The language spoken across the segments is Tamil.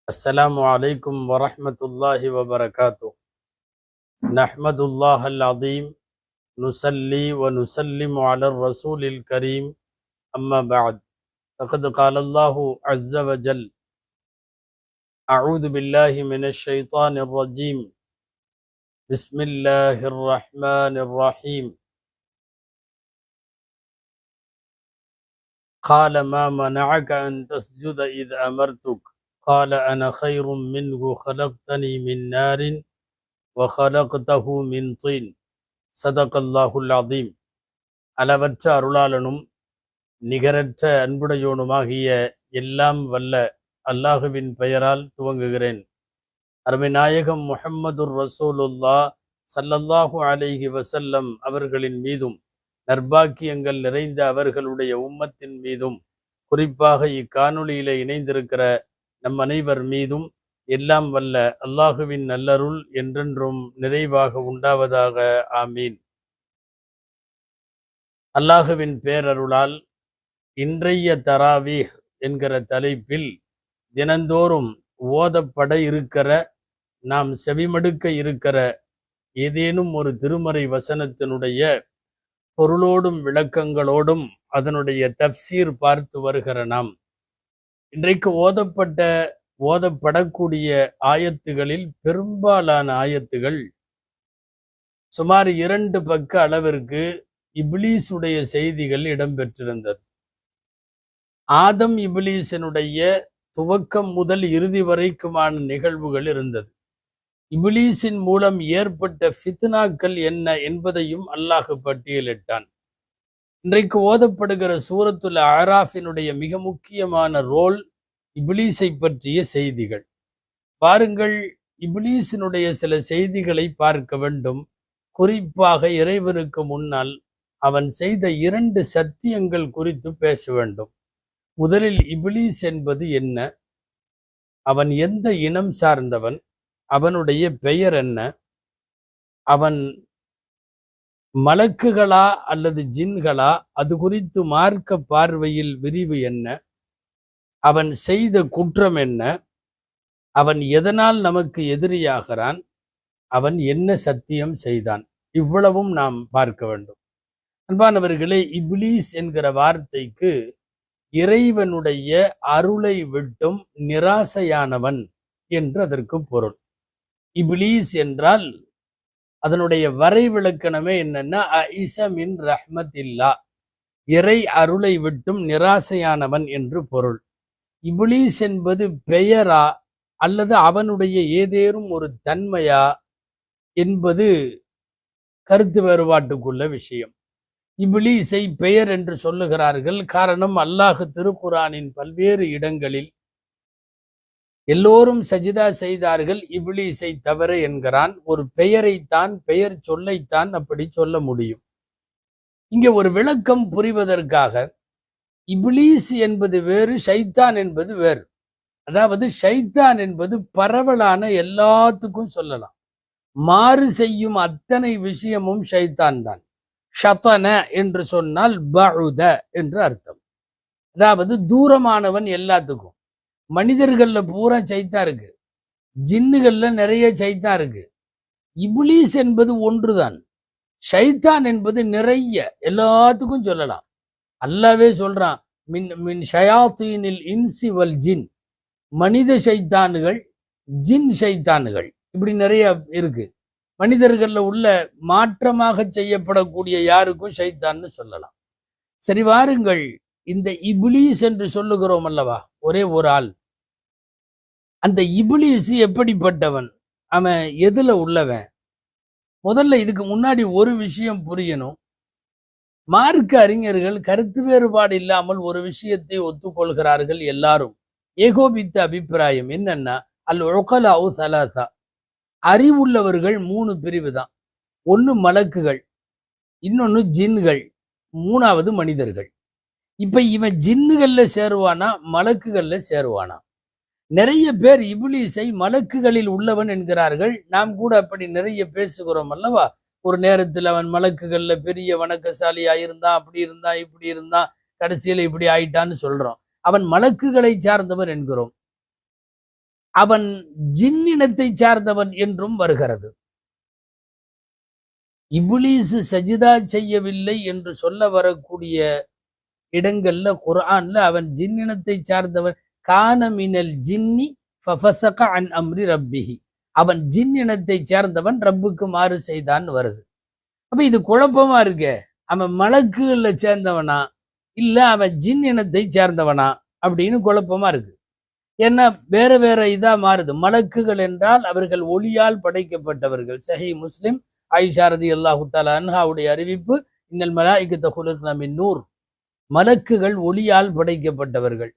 السلام عليكم ورحمة الله وبركاته. نحمد الله العظيم نصلي ونسلم على الرسول الكريم. أما بعد فقد قال الله عز وجل: أعوذ بالله من الشيطان الرجيم. بسم الله الرحمن الرحيم. قال ما منعك أن تسجد إذ أمرتك قال أنا خير منه خلقتني من نار وخلقته من طين. صدق الله العظيم. அளவற்ற அருளாளனும் நிகரற்ற அன்புடையோனுமாகிய எல்லாம் வல்ல அல்லாஹுவின் பெயரால் துவங்குகிறேன். அருமை நாயகம் முஹம்மதுர் ரசூலுல்லா ஸல்லல்லாஹு அலைஹி வஸல்லம் அவர்களின் மீதும் நற்பாக்கியங்கள் நிறைந்த அவர்களுடைய உம்மத்தின் மீதும் குறிப்பாக இக்காணொளியிலே இணைந்திருக்கிற நம் அனைவர் மீதும் எல்லாம் வல்ல அல்லாஹுவின் நல்லருள் என்றென்றும் நிறைவாக உண்டாவதாக. ஆமீன். அல்லாஹுவின் பேரருளால் இன்றைய தராவீஹ் என்கிற தலைப்பில் தினந்தோறும் ஓதப்பட இருக்கிற, நாம் செவிமடுக்க இருக்கிற ஏதேனும் ஒரு திருமறை வசனத்தினுடைய பொருளோடும் விளக்கங்களோடும் அதனுடைய தப்சீர் பார்த்து வருகிற நாம் இன்றைக்கு ஓதப்படக்கூடிய ஆயத்துகளில் பெரும்பாலான ஆயத்துகள் சுமார் 2 பக்க அளவிற்கு இப்லீஸுடைய செய்திகள் இடம்பெற்றிருந்தது. ஆதம் இப்லீஸினுடைய துவக்கம் முதல் இறுதி வரைக்குமான நிகழ்வுகள் இருந்தது. இப்லீஸின் மூலம் ஏற்பட்ட ஃபித்னாக்கள் என்ன என்பதையும் அல்லாஹ் பட்டியலிட்டான். இன்றைக்கு ஓதப்படுகிற சூரத்துல் அராஃபினுடைய மிக முக்கியமான ரோல் இப்லீஸை பற்றிய செய்திகள். பாருங்கள், இப்லீஸினுடைய சில செய்திகளை பார்க்க வேண்டும். குறிப்பாக இறைவனுக்கு முன்னால் அவன் செய்த 2 சத்தியங்கள் குறித்து பேச வேண்டும். முதலில் இப்லீஸ் என்பது என்ன, அவன் எந்த இனம் சார்ந்தவன், அவனுடைய பெயர் என்ன, அவன் மலக்குகளா அல்லது ஜின்களா, அது குறித்து மார்க்க பார்வையில் விரிவு என்ன, அவன் செய்த குற்றம் என்ன, அவன் எதனால் நமக்கு எதிரியாகிறான், அவன் என்ன சத்தியம் செய்தான், இவ்வளவும் நாம் பார்க்க வேண்டும். அன்பானவர்களே, இப்லீஸ் என்கிற வார்த்தைக்கு இறைவனுடைய அருளை விட்டும் நிராசையானவன் என்று அதற்கு பொருள். இப்லீஸ் என்றால் அதனுடைய வரைவிலக்கணமே என்னன்னா, அஇஸ மின் ரஹ்மத்தில்லா, இறை அருளை விட்டும் நிராசையானவன் என்று பொருள். இப்லீஸ் என்பது பெயரா அல்லது அவனுடைய ஏதேனும் ஒரு தன்மையா என்பது கருத்து வேறுபாட்டுக்குள்ள விஷயம். இப்லீஸை பெயர் என்று சொல்லுகிறார்கள். காரணம், அல்லாஹ் திருக்குரானின் பல்வேறு இடங்களில் எல்லோரும் சஜிதா செய்தார்கள் இப்லீஸை தவிர என்கிறான். ஒரு பெயரைத்தான், பெயர் சொல்லைத்தான் அப்படி சொல்ல முடியும். இங்கே ஒரு விளக்கம் புரிவதற்காக, இப்லீஸ் என்பது வேறு, ஷைத்தான் என்பது வேறு. அதாவது ஷைத்தான் என்பது பரவலான எல்லாத்துக்கும் சொல்லலாம். மாறு செய்யும் அத்தனை விஷயமும் ஷைத்தான் தான். ஷதன என்று சொன்னால் பஉத என்று அர்த்தம். அதாவது தூரமானவன் எல்லாத்துக்கும். மனிதர்கள்ல பூரா சைத்தான் இருக்கு, ஜின்னுகள்ல நிறைய சைத்தான் இருக்கு. இப்லீஸ் என்பது ஒன்றுதான். ஷைத்தான் என்பது நிறைய, எல்லாத்துக்கும் சொல்லலாம். அல்லாஹ்வே சொல்றான், மின் மின் ஷயாத்தீனில் இன்சி வல் ஜின், மனித ஷைத்தான்கள், ஜின் ஷைத்தான்கள், இப்படி நிறைய இருக்கு. மனிதர்கள்ல உள்ள மாற்றமாக செய்யப்படக்கூடிய யாருக்கும் ஷைத்தான்னு சொல்லலாம். சரி, வாருங்கள், இந்த இப்லீஸ் என்று சொல்லுகிறோம் அல்லவா, ஒரே ஒரு ஆள். அந்த இப்லீஸ் எப்படிப்பட்டவன், அவன் எதுல உள்ளவன்? முதல்ல இதுக்கு முன்னாடி ஒரு விஷயம் புரியணும். மார்க்க அறிஞர்கள் கருத்து வேறுபாடு இல்லாமல் ஒரு விஷயத்தை ஒத்துக்கொள்கிறார்கள். எல்லாரும் ஏகோபித்த அபிப்பிராயம் என்னன்னா, அல் உகலாஉ ஸலாஸா, அறிவுள்ளவர்கள் 3 பிரிவு தான். ஒன்று மலக்குகள், இன்னொன்று ஜின்கள், 3வது மனிதர்கள். இப்ப இவன் ஜின்னுகள்ல சேருவானா மலக்குகள்ல சேருவானா? நிறைய பேர் இப்லீஸை மலக்குகளில் உள்ளவன் என்கிறார்கள். நாம் கூட அப்படி நிறைய பேசுகிறோம் அல்லவா. ஒரு நேரத்தில் அவன் மலக்குகள்ல பெரிய வணக்கசாலியா இருந்தான், அப்படி இருந்தான், இப்படி இருந்தான், கடைசியில இப்படி ஆயிட்டான்னு சொல்றோம். அவன் மலக்குகளை சார்ந்தவன் என்கிறோம். அவன் ஜின்னினத்தை சார்ந்தவன் என்றும் வருகிறது. இப்லீஸ் சஜிதா செய்யவில்லை என்று சொல்ல வரக்கூடிய இடங்கள்ல குர்ஆன்ல அவன் ஜின்னினத்தை சார்ந்தவன், கான மினல் ஜின்னி ஃபஃபஸக அன் அம்ரி ரப்பிஹி, அவன் ஜின்னினத்தை சேர்ந்தவன் ரப்புக்கு மாறு செய்தான் வருது. அப்ப இது குழப்பமா இருக்கு. அவன் மலக்குகள்ல சேர்ந்தவனா இல்ல அவன் ஜின் இனத்தை சேர்ந்தவனா அப்படின்னு குழப்பமா இருக்கு. ஏன்னா வேற வேற இதா மாறுது. மலக்குகள் என்றால் அவர்கள் ஒளியால் படைக்கப்பட்டவர்கள். சஹீஹ் முஸ்லிம் ஆயிஷா ரலியல்லாஹு தஆலா அன்ஹாவுடைய அறிவிப்பு, இன்னல் மலாயிகத குலிக்னா மின் நூர், மலக்குகள் ஒளியால் படைக்கப்பட்டவர்கள்,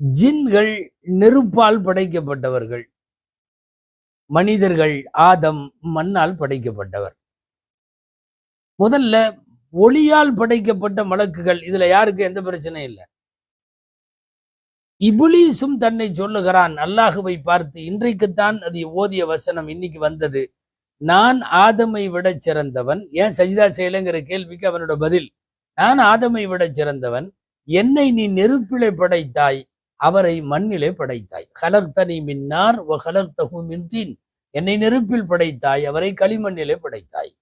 ஜின்கள் நெருப்பால் படைக்கப்பட்டவர்கள், மனிதர்கள் ஆதம் மண்ணால் படைக்கப்பட்டவர். முதல்ல ஒளியால் படைக்கப்பட்ட மலக்குகள், இதுல யாருக்கு எந்த பிரச்சனையும் இல்லை. இப்லீஸும் தன்னை சொல்லுகிறான் அல்லாஹுவை பார்த்து, இன்றைக்குத்தான் அது ஓதிய வசனம் இன்னைக்கு வந்தது, நான் ஆதமை விட சிறந்தவன். ஏன் சஜிதா செய்யலைங்கிற கேள்விக்கு அவனோட பதில், நான் ஆதமை விட சிறந்தவன், என்னை நீ நெருப்பிலே படைத்தாய், அவரை மண்ணிலே படைத்தாய். கலக்தனி மின்னார் வ கலக்தஹு மின் தீன், என்னை நெருப்பில் படைத்தாய், அவரை களிமண்ணிலே படைத்தாய்.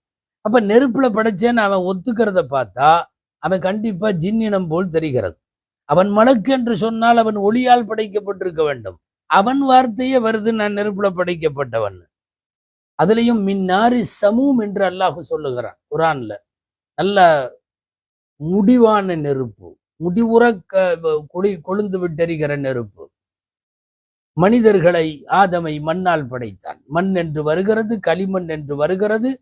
அப்ப நெருப்புல படைச்சேன்னு அவன் ஒத்துக்கிறத பார்த்தா அவன் கண்டிப்பா ஜின்னினம் போல் தெரிகிறது. அவன் மலக்கு என்று சொன்னால் அவன் ஒளியால் படைக்கப்பட்டிருக்க வேண்டும். அவன் வார்த்தையே வருது, நான் நெருப்புல படைக்கப்பட்டவன். அதுலயும் மின்னாரி சமூம் என்று அல்லாஹ் சொல்லுகிறான் குர்ஆன்ல. நல்ல முடிவான நெருப்பு, முடிவுற கொழுந்து விட்டெரிகிற நெருப்பு. மனிதர்களை ஆதமை மண்ணால் படைத்தான். மண் என்று வருகிறது, களிமண் என்று வருகிறது.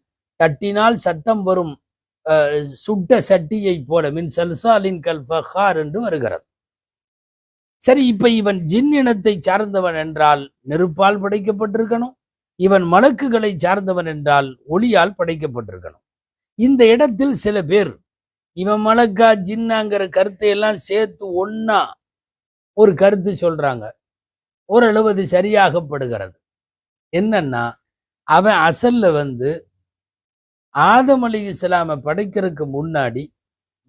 தட்டினால் சத்தம் வரும் சுட்ட சட்டியை போல, மின் சல்சாலின் கல் ஃபஹார் என்று வருகிறது. சரி, இப்ப இவன் ஜின் இனத்தை சார்ந்தவன் என்றால் நெருப்பால் படைக்கப்பட்டிருக்கணும். இவன் மலக்குகளை சார்ந்தவன் என்றால் ஒளியால் படைக்கப்பட்டிருக்கணும். இந்த இடத்தில் சில பேர் இவன் மலக்கா ஜின்னாங்கிற கருத்தை எல்லாம் சேர்த்து ஒன்னா ஒரு கருத்து சொல்றாங்க. ஓரளவு அது சரியாகப்படுகிறது. என்னன்னா, அவன் அசல்ல ஆதம் அலைஹிஸ்ஸலாமை படைக்கிறதுக்கு முன்னாடி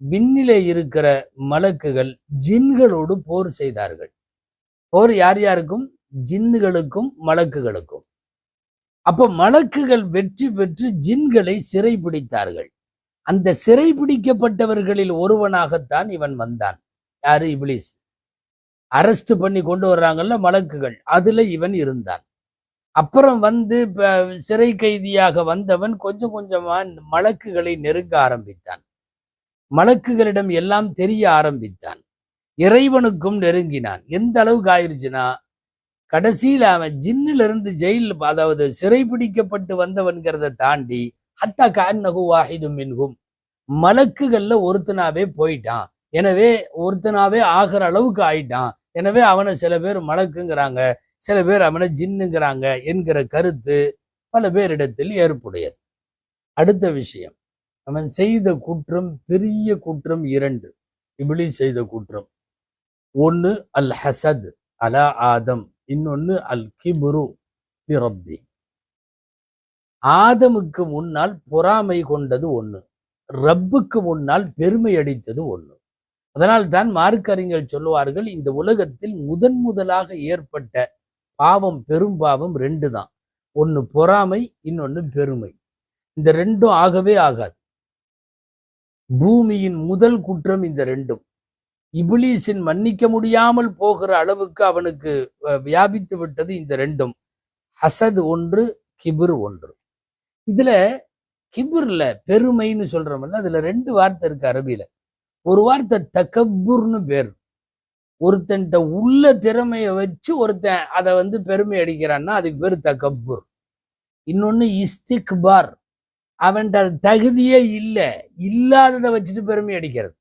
விண்ணிலே இருக்கிற மலக்குகள் ஜின்களோடு போர் செய்தார்கள். போர் யார் யாருக்கும்? ஜின்களுக்கும் மலக்குகளுக்கும். அப்ப மலக்குகள் வெற்றி பெற்று ஜின்களை சிறை பிடித்தார்கள். அந்த சிறை பிடிக்கப்பட்டவர்களில் ஒருவனாகத்தான் இவன் வந்தான். யாரு? இப்லீஸ். அரெஸ்ட் பண்ணி கொண்டு வர்றாங்கல்ல மலக்குகள், அதுல இவன் இருந்தான். அப்புறம் சிறை கைதியாக வந்தவன் கொஞ்சம் கொஞ்சமா மலக்குகளை நெருங்க ஆரம்பித்தான். மலக்குகளிடம் எல்லாம் தெரிய ஆரம்பித்தான். இறைவனுக்கும் நெருங்கினான். எந்த அளவுக்கு ஆயிருச்சுன்னா, கடைசியில் அவன் ஜின்னிலிருந்து ஜெயில், அதாவது சிறை பிடிக்கப்பட்டு வந்தவன்கிறத தாண்டி ஹத்தா கஅன்னஹு வாஹிதும் மின்ஹும், மலக்குகள்ல ஒருத்தனாவே போயிட்டான். எனவே ஒருத்தனாவே ஆகிற அளவுக்கு ஆயிட்டான். எனவே அவனை சில பேர் மலக்குங்கிறாங்க, சில பேர் அவனை ஜின்னுங்கிறாங்க என்கிற கருத்து பல பேரிடத்தில் ஏற்புடையது. அடுத்த விஷயம், அவன் செய்த குற்றம், பெரிய குற்றம் இரண்டு. இப்லீஸ் செய்த குற்றம், ஒன்னு அல் ஹசத் அலா ஆதம், இன்னொன்னு அல் கிப்ரு லி ரப்பி. ஆதமுக்கு முன்னால் பொறாமை கொண்டது ஒண்ணு, ரப்புக்கு முன்னால் பெருமை அடித்தது ஒண்ணு. அதனால் தான் மார்க்கறிஞர்கள் சொல்லுவார்கள், இந்த உலகத்தில் முதலாக ஏற்பட்ட பாவம், பெரும் பாவம் ரெண்டு தான். ஒன்னு பொறாமை, இன்னொன்னு பெருமை. இந்த ரெண்டும் ஆகவே ஆகாது. பூமியின் முதல் குற்றம் இந்த ரெண்டும். இப்லீஸின் மன்னிக்க முடியாமல் போகிற அளவுக்கு அவனுக்கு வியாபித்து விட்டது இந்த ரெண்டும். ஹசத் ஒன்று, கிபிர் ஒன்று. இதுல கிபிர்ல பெருமைன்னு சொல்றோம்ல, அதுல ரெண்டு வார்த்தை இருக்கு அரபியில. ஒரு வார்த்தை தகப்புர்னு பேர். ஒருத்தன்ட்ட உள்ள திறமைய வச்சு ஒருத்தன் அதை பெருமை அடிக்கிறான்னா அதுக்கு பேரு தகப்புர். இன்னொன்னு இஸ்திக்பார், அவன்கிட்ட தகுதியே இல்லை, இல்லாததை வச்சுட்டு பெருமை அடிக்கிறது.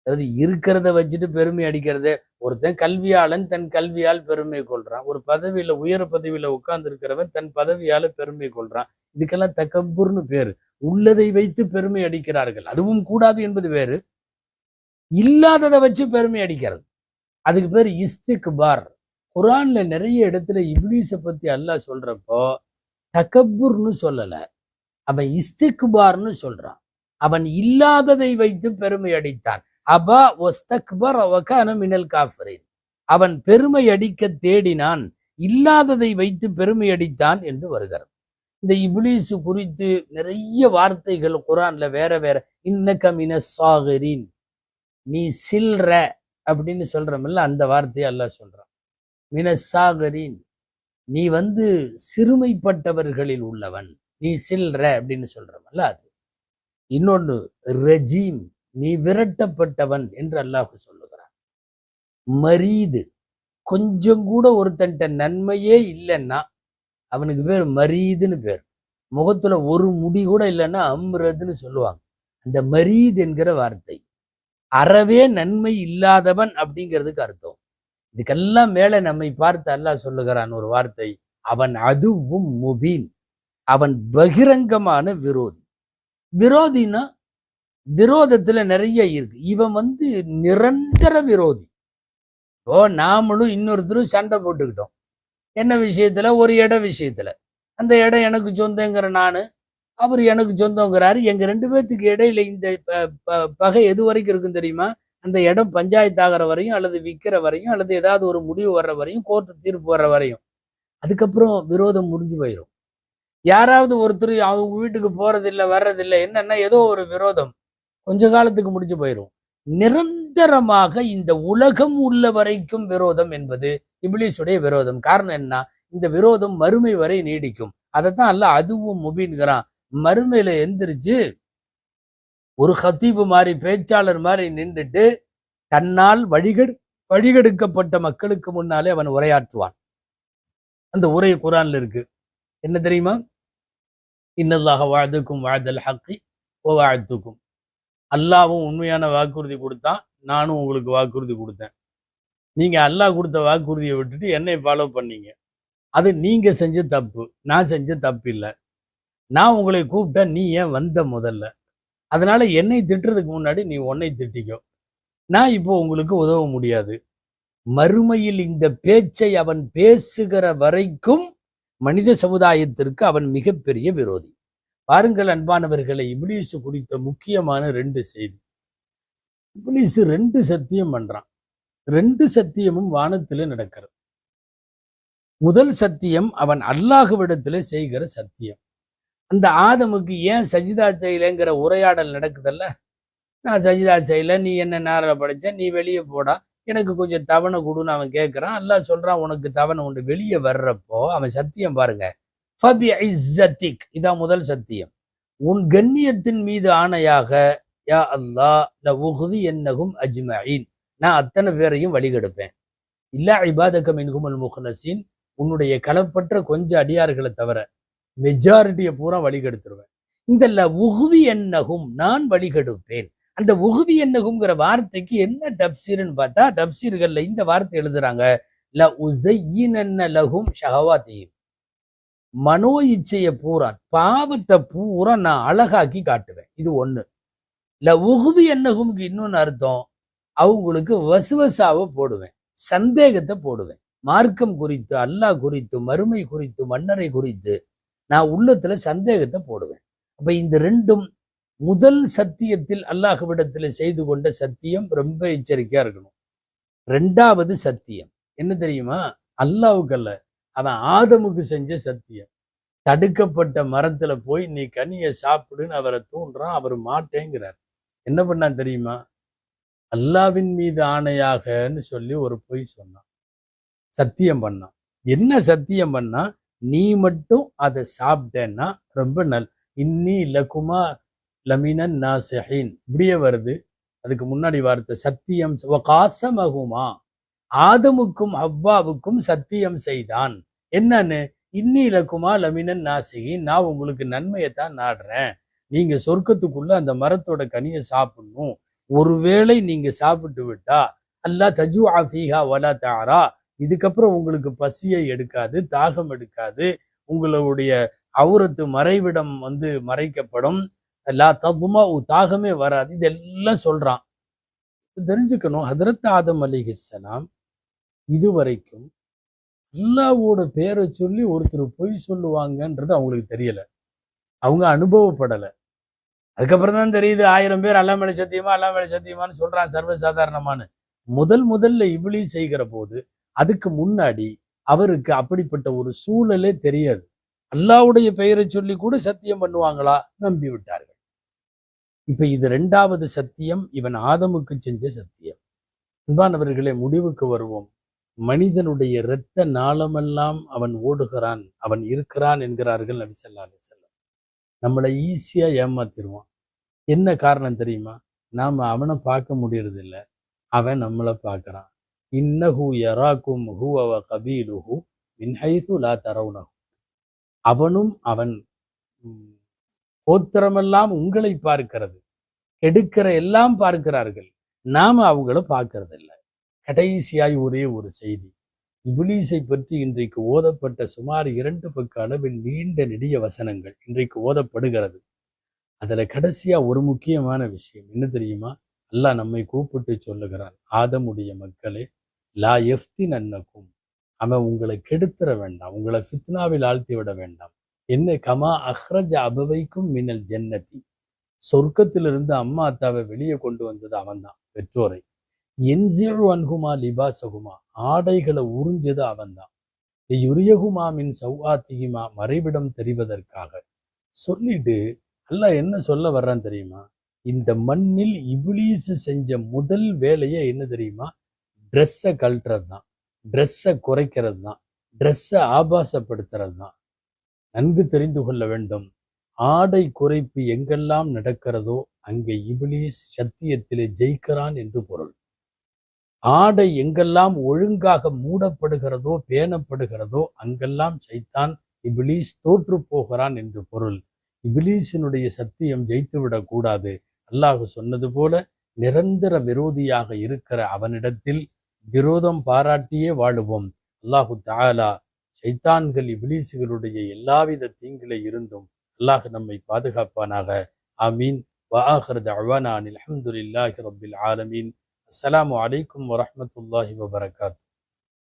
அதாவது இருக்கிறத வச்சுட்டு பெருமை அடிக்கிறது. ஒருத்தன் கல்வியாளன் தன் கல்வியால் பெருமை கொள்றான். ஒரு பதவியில, உயர பதவியில உட்கார்ந்து இருக்கிறவன் தன் பதவியால பெருமை கொள்றான். இதுக்கெல்லாம் தகப்புர்னு பேரு. உள்ளதை வைத்து பெருமை அடிக்கிறார்கள், அதுவும் கூடாது என்பது வேறு. இல்லாததை வச்சு பெருமை அடிக்கிறது, அதுக்கு பேர் இஸ்திக்பார். குர்ஆன்ல நிறைய இடத்துல இப்லீஸை பத்தி அல்லாஹ் சொல்றப்போ தகப்புர்னு சொல்லல, அவன் இஸ்திக்பார்னு சொல்றான். அவன் இல்லாததை வைத்து பெருமை அடித்தான். அபா வஸ்தக்பர் வ கான மினல் காஃபிரின். அவன் பெருமை அடிக்க தேடினான், இல்லாததை வைத்து பெருமை அடித்தான் என்று வருகிறது. இந்த இப்லீஸ் குறித்து நிறைய வார்த்தைகள் குர்ஆன்ல வேற வேற. இன்னக மினஸ் சாகிரின், நீ சில்ற அப்படின்னு சொல்றோம்ல, அந்த வார்த்தையை அல்லாஹ் சொல்றான். மினஸ் சாகிரின், நீ சிறுமைப்பட்டவர்களில் உள்ளவன், நீ சில்ற அப்படின்னு சொல்றோம்ல அது. இன்னொன்னு ரஜீம், நீ விரட்டப்பட்டவன் என்று அல்லாஹ் சொல்லுகிறான். மரீது, கொஞ்சம் கூட ஒருத்தன்ட்ட நன்மையே இல்லைன்னா அவனுக்கு பேர் மரீதுன்னு பேர். முகத்துல ஒரு முடி கூட இல்லைன்னா அம்ரதுன்னு சொல்லுவாங்க. அந்த மரீத் என்கிற வார்த்தை அறவே நன்மை இல்லாதவன் அப்படிங்கிறதுக்கு அர்த்தம். இதுக்கெல்லாம் மேல நம்மை பார்த்து அல்லாஹ் சொல்லுகிறான் ஒரு வார்த்தை, அவன் அதுவும் முபீன், அவன் பகிரங்கமான விரோதி. விரோதினா விரோதத்துல நிறைய இருக்கு. இவன் நிரந்தர விரோதி. நாமளும் இன்னொருத்தரும் சண்டை போட்டுக்கிட்டோம். என்ன விஷயத்துல? ஒரு இட விஷயத்துல. அந்த இடம் எனக்கு சொந்தங்கிற நானு, அவர் எனக்கு சொந்தங்கிறாரு. எங்க ரெண்டு பேர்த்துக்கு இடையில இந்த பகை எது வரைக்கும் இருக்குன்னு தெரியுமா? அந்த இடம் பஞ்சாயத்து ஆகிற வரையும், அல்லது விற்கிற வரையும், அல்லது ஏதாவது ஒரு முடிவு வர்ற வரையும், கோர்ட்டு தீர்ப்பு வர்ற வரையும். அதுக்கப்புறம் விரோதம் முடிஞ்சு போயிடும். யாராவது ஒருத்தர் அவங்க வீட்டுக்கு போறதில்லை, வர்றதில்லை, என்னன்னா ஏதோ ஒரு விரோதம் கொஞ்ச காலத்துக்கு முடிஞ்சு போயிடும். நிரந்தரமாக இந்த உலகம் உள்ள வரைக்கும் விரோதம் என்பது இப்லீஸுடைய விரோதம். காரணம் என்ன? இந்த விரோதம் மறுமை வரை நீடிக்கும். அதைத்தான் அல்லாஹ் அதுவும் முபீன்கிறான். மறுமையில எந்திரிச்சு ஒரு ஹத்தீபு மாதிரி, பேச்சாளர் மாதிரி நின்றுட்டு தன்னால் வழிகெடுக்கப்பட்ட மக்களுக்கு முன்னாலே அவன் உரையாற்றுவான். அந்த உரை குர்ஆன்ல இருக்கு. என்ன தெரியுமா? இன்னல்லாஹ வஅதுக்கும் வஅதல் ஹக்கி வ வஅதுக்கும், அல்லாவும் உண்மையான வாக்குறுதி கொடுத்தான், நானும் உங்களுக்கு வாக்குறுதி கொடுத்தேன். நீங்க அல்லாஹ் கொடுத்த வாக்குறுதியை விட்டுட்டு என்னை ஃபாலோ பண்ணீங்க. அது நீங்க செஞ்ச தப்பு, நான் செஞ்ச தப்பு இல்லை. நான் உங்களை கூப்பிட்டா நீ ஏன் வந்த முதல்ல? அதனால என்னை திட்டுறதுக்கு முன்னாடி நீ உன்னை திட்டிக்கோ. நான் இப்போ உங்களுக்கு உதவ முடியாது. மறுமையில் இந்த பேச்சை அவன் பேசுகிற வரைக்கும் மனித சமுதாயத்திற்கு அவன் மிகப்பெரிய விரோதி. பாருங்கள் அன்பானவர்களை, இப்லீஸ் குறித்த முக்கியமான 2 செய்தி. இப்லீஸ் 2 சத்தியம் பண்றான். 2 சத்தியமும் வானத்திலே நடக்கிறது. முதல் சத்தியம் அவன் அல்லாஹ்விடத்திலே செய்கிற சத்தியம். அந்த ஆதமுக்கு ஏன் சஜிதா செய்யலைங்கிற உரையாடல் நடக்குதல்ல. நான் சஜிதா செய்யல, நீ என்ன நேரில் படைச்ச, நீ வெளியே போடா, எனக்கு கொஞ்சம் தவணை கொடுன்னு அவன் கேட்கிறான். அல்லாஹ் சொல்றான், உனக்கு தவணை உண்டு. வெளியே வர்றப்போ அவன் சத்தியம் பாருங்க, ஃபபி இஸ்ஸத்திக், இதான் முதல் சத்தியம். உன் கண்ணியத்தின் மீது ஆணையாக, யா அல்லாஹ் ல உஹ்தி என்னகும் அஜ்மஈன், நான் அத்தனை பேரையும் வழிகெடுப்பேன். இல்லா இபாதக மின்ஹுமுல் முஹ்லஸீன், உன்னுடைய களப்பற்ற கொஞ்சம் அடியார்களை தவிர மெஜாரிட்டியை பூரா வழிகெடுத்துருவேன். இந்த ல உஹ்வி என்னகும், நான் வழிகெடுப்பேன். அந்த உஹ்வி என்னகுங்கிற வார்த்தைக்கு என்ன தப்சீர்னு பார்த்தா, தப்சீர்கள்ல இந்த வார்த்தை எழுதுறாங்க, ல உஸய்யினன்ன லஹும் ஷஹவாத்திஹிம், மனோ இச்சையை பூரா, பாவத்தை பூரா நான் அழகாக்கி காட்டுவேன். இது ஒண்ணு. ல உஹ்வி என்னகும்க்கு இன்னொன்னு அர்த்தம், அவங்களுக்கு வசுவசாவை போடுவேன், சந்தேகத்தை போடுவேன். மார்க்கம் குறித்து, அல்லாஹ் குறித்து, மறுமை குறித்து, மன்னரை குறித்து நான் உள்ளத்துல சந்தேகத்தை போடுவேன். அப்ப இந்த 2ம் முதல் சத்தியத்தில் அல்லாஹ்விடத்தில் செய்து கொண்ட சத்தியம். ரொம்ப எச்சரிக்கையா இருக்கணும். 2வது சத்தியம் என்ன தெரியுமா? அல்லாஹ்வுக்கு அல்ல, அவன் ஆதமுக்கு செஞ்ச சத்தியம். தடுக்கப்பட்ட மரத்துல போய் நீ கனியை சாப்பிடுன்னு அவரை தூண்டுறான். அவர் மாட்டேங்கிறார். என்ன பண்ணான் தெரியுமா? அல்லாவின் மீது ஆணையாகன்னு சொல்லி ஒரு பொய் சொன்னான், சத்தியம் பண்ணான். என்ன சத்தியம் பண்ணா? நீ மட்டும் அதை சாப்பிட்டேன்னா ரொம்ப இன்னி லகுமா லமினன் நாசிஹீன், இப்படியே வருது. அதுக்கு முன்னாடி வார்த்தை சத்தியம். காசமகுமா, ஆதமுக்கும் அவ்வாவுக்கும் சத்தியம் செய்தான். என்னன்னு? இன்னி லகுமா லமினன் நாசிஹீன், நான் உங்களுக்கு நன்மையைத்தான் நாடுறேன். நீங்க சொர்க்கத்துக்குள்ள அந்த மரத்தோட கனியை சாப்பிடணும். ஒருவேளை நீங்க சாப்பிட்டு விட்டா அல்லாஹ் தஜூஅ ஃபீஹா வலா தஅரா, இதுக்கப்புறம் உங்களுக்கு பசியை எடுக்காது, தாகம் எடுக்காது, உங்களுடைய அவுரத்து மறைவிடம் மறைக்கப்படும், லா ததுமா, தாகமே வராது. இதெல்லாம் சொல்றான். தெரிஞ்சுக்கணும், ஹதரத் ஆதம் அலைஹிஸ்ஸலாம் இதுவரைக்கும் அல்லாஹ்வோட பேரை சொல்லி ஒருத்தர் பொய் சொல்லுவாங்கன்றது அவங்களுக்கு தெரியல, அவங்க அனுபவப்படல. அதுக்கப்புறம் தான் தெரியுது 1000 பேர் அல்லா மேல சத்தியமா அல்லா மேல சத்தியமான்னு சொல்றான் சர்வசாதாரணமானு. முதல்ல இப்லீஸ் செய்கிற போது அதுக்கு முன்னாடி அவருக்கு அப்படிப்பட்ட ஒரு சூழலே தெரியாது. அல்லாஹ்வுடைய பெயரை சொல்லி கூட சத்தியம் பண்ணுவாங்களா? நம்பி விட்டார்கள். இப்ப இது 2வது சத்தியம், இவன் ஆதமுக்கு செஞ்ச சத்தியம். அன்பானவர்களே, முடிவுக்கு வருவோம். மனிதனுடைய இரத்த நாளமெல்லாம் அவன் ஓடுகிறான், அவன் இருக்கிறான் என்கிறார்கள் நபி ஸல்லல்லாஹு அலைஹி வஸல்லம். நம்மளை ஈஸியா ஏமாத்திடுவான். என்ன காரணம் தெரியுமா? நாம அவனை பார்க்க முடியறது இல்ல, அவன் நம்மளை பார்க்கறான். இன்னஹு யராக்கும் ஹுவ வ கபீலுஹு மின் ஹைது லா தரவுனஹு. அவனும் அவன் கோத்திரமெல்லாம் உங்களை பார்க்கிறது, கெடுக்கிற எல்லாம் பார்க்கிறார்கள், நாம அவங்கள பார்க்கறது இல்லை. கடைசியாய் ஒரே ஒரு செய்தி. இப்லீஸை பற்றி இன்றைக்கு ஓதப்பட்ட சுமார் 2 பக்க அளவில் நீண்ட நெடிய வசனங்கள் இன்றைக்கு ஓதப்படுகிறது. அதுல கடைசியா ஒரு முக்கியமான விஷயம் என்ன தெரியுமா? அல்லாஹ் நம்மை கூப்பிட்டு சொல்லுகிறான், ஆதமுடைய மக்களே, லா யஃப்தினன்னக்கும், அவன் உங்களை கெடுத்துற வேண்டாம், உங்களை ஃபித்னாவில் ஆழ்த்தி விட வேண்டாம். என்ன? கமா அஹ்ரஜ அபவைக்கும் மினல் ஜன்னதி, சொர்க்கத்திலிருந்து அம்மா அத்தாவை வெளியே கொண்டு வந்தது அவன்தான், பெற்றோரை. என்சிஉ அன்ஹுமா லிபாசகுமா, ஆடைகளை உறிஞ்சது அவன்தான். யுரியகுமா மின் சௌஆத்திஹிமா, மறைவிடம் தெரிவதற்காக. சொல்லிட்டு அல்லாஹ் என்ன சொல்ல வர்றான் தெரியுமா? இந்த மண்ணில் இப்லீஸ் செஞ்ச முதல் வேலையை என்ன தெரியுமா? ட்ரெஸ்ஸை கழட்டுறது தான், ட்ரெஸ்ஸை குறைக்கிறது தான், ட்ரெஸ்ஸை ஆபாசப்படுத்துறது தான். நன்கு தெரிந்து கொள்ள வேண்டும், ஆடை குறைப்பு எங்கெல்லாம் நடக்கிறதோ அங்கே இப்லீஸ் சத்தியத்திலே ஜெயிக்கிறான் என்று பொருள். ஆடை எங்கெல்லாம் ஒழுங்காக மூடப்படுகிறதோ பேணப்படுகிறதோ அங்கெல்லாம் சைத்தான் இப்லீஸ் தோற்று போகிறான் என்று பொருள். இப்லீஸினுடைய சத்தியம் ஜெயித்துவிடக் கூடாது. அல்லாஹ் சொன்னது போல நிரந்தர விரோதியாக இருக்கிற அவனிடத்தில் விரோதம் பாராட்டியே வாழுவோம். அல்லாஹு தஆலா ஷைத்தான்கள் இப்லீஸ்களுடைய எல்லாவித தீங்கில இருந்தும் அல்லாஹ் நம்மை பாதுகாப்பானாக. ஆமீன். வஆகிரு தஅவானா அல்ஹம்துலில்லாஹி ரப்பில் ஆலமீன். அஸ்ஸலாமு அலைக்கும் வரஹ்மத்துல்லாஹி வபரகாத்துஹு.